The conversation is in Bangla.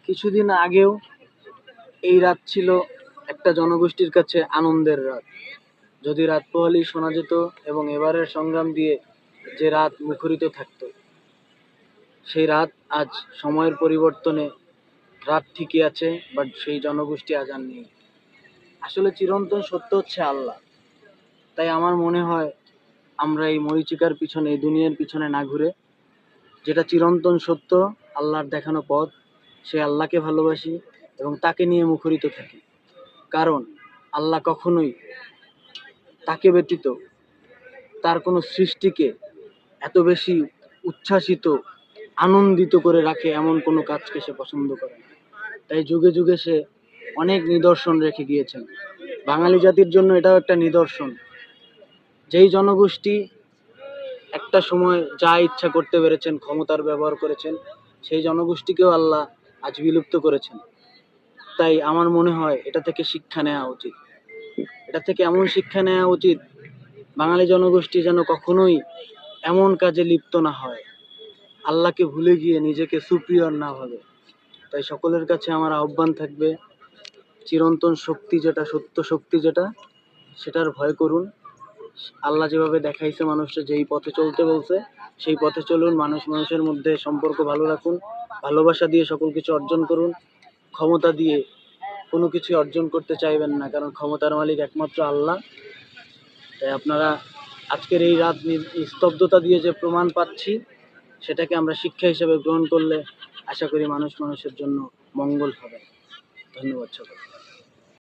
কিছুদিন আগেও এই রাত ছিল একটা জনগোষ্ঠীর কাছে আনন্দের রাত। যদি রাত পোহালেই শোনা যেত এবং এবারের সংগ্রাম দিয়ে যে রাত মুখরিত থাকতো, সেই রাত আজ সময়ের পরিবর্তনে রাত ঠিকই আছে, বাট সেই জনগোষ্ঠী আজ আর নেই। আসলে চিরন্তন সত্য হচ্ছে আল্লাহ। তাই আমার মনে হয় আমরা এই মরীচিকার পিছনে, এই দুনিয়ার পিছনে না ঘুরে, যেটা চিরন্তন সত্য, আল্লাহর দেখানো পথ, সেই আল্লাহকে ভালোবাসি এবং তাকে নিয়ে মুখরিত থাকি। কারণ আল্লাহ কখনোই তাকে ব্যতীত তার কোনো সৃষ্টিকে এত বেশি উচ্ছ্বাসিত, আনন্দিত করে রাখে এমন কোনো কাজকে সে পছন্দ করে না। তাই যুগে যুগে সে অনেক নিদর্শন রেখে গিয়েছেন। বাঙালি জাতির জন্য এটাও একটা নিদর্শন। যেই জনগোষ্ঠী একটা সময় যা ইচ্ছা করতে পেরেছেন, ক্ষমতার ব্যবহার করেছেন, সেই জনগোষ্ঠীকেও আল্লাহ আজ বিলুপ্ত করেছেন। তাই আমার মনে হয় এটা থেকে শিক্ষা নেওয়া উচিত। এটা থেকে এমন শিক্ষা নেওয়া উচিত, বাঙালি জনগোষ্ঠী যেন কখনোই এমন কাজে লিপ্ত না হয়, আল্লাহকে ভুলে গিয়ে নিজেকে সুপিরিয়র না ভাবে। তাই সকলের কাছে আমার আহ্বান থাকবে, চিরন্তন শক্তি যেটা, সত্য শক্তি যেটা, সেটার ভয় করুন। আল্লাহ যেভাবে দেখাইছে মানুষকে, যেই পথে চলতে বলছে সেই পথে চলুন। মানুষ মানুষের মধ্যে সম্পর্ক ভালো রাখুন, ভালোবাসা দিয়ে সকল কিছু অর্জন করুন। ক্ষমতা দিয়ে কোনো কিছু অর্জন করতে চাইবেন না, কারণ ক্ষমতার মালিক একমাত্র আল্লাহ। তাই আপনারা আজকের এই রাত নিস্তব্ধতা দিয়ে যে প্রমাণ পাচ্ছি, সেটাকে আমরা শিক্ষা হিসেবে গ্রহণ করলে আশা করি মানুষ মানুষের জন্য মঙ্গল হবে। ধন্যবাদ সকলকে।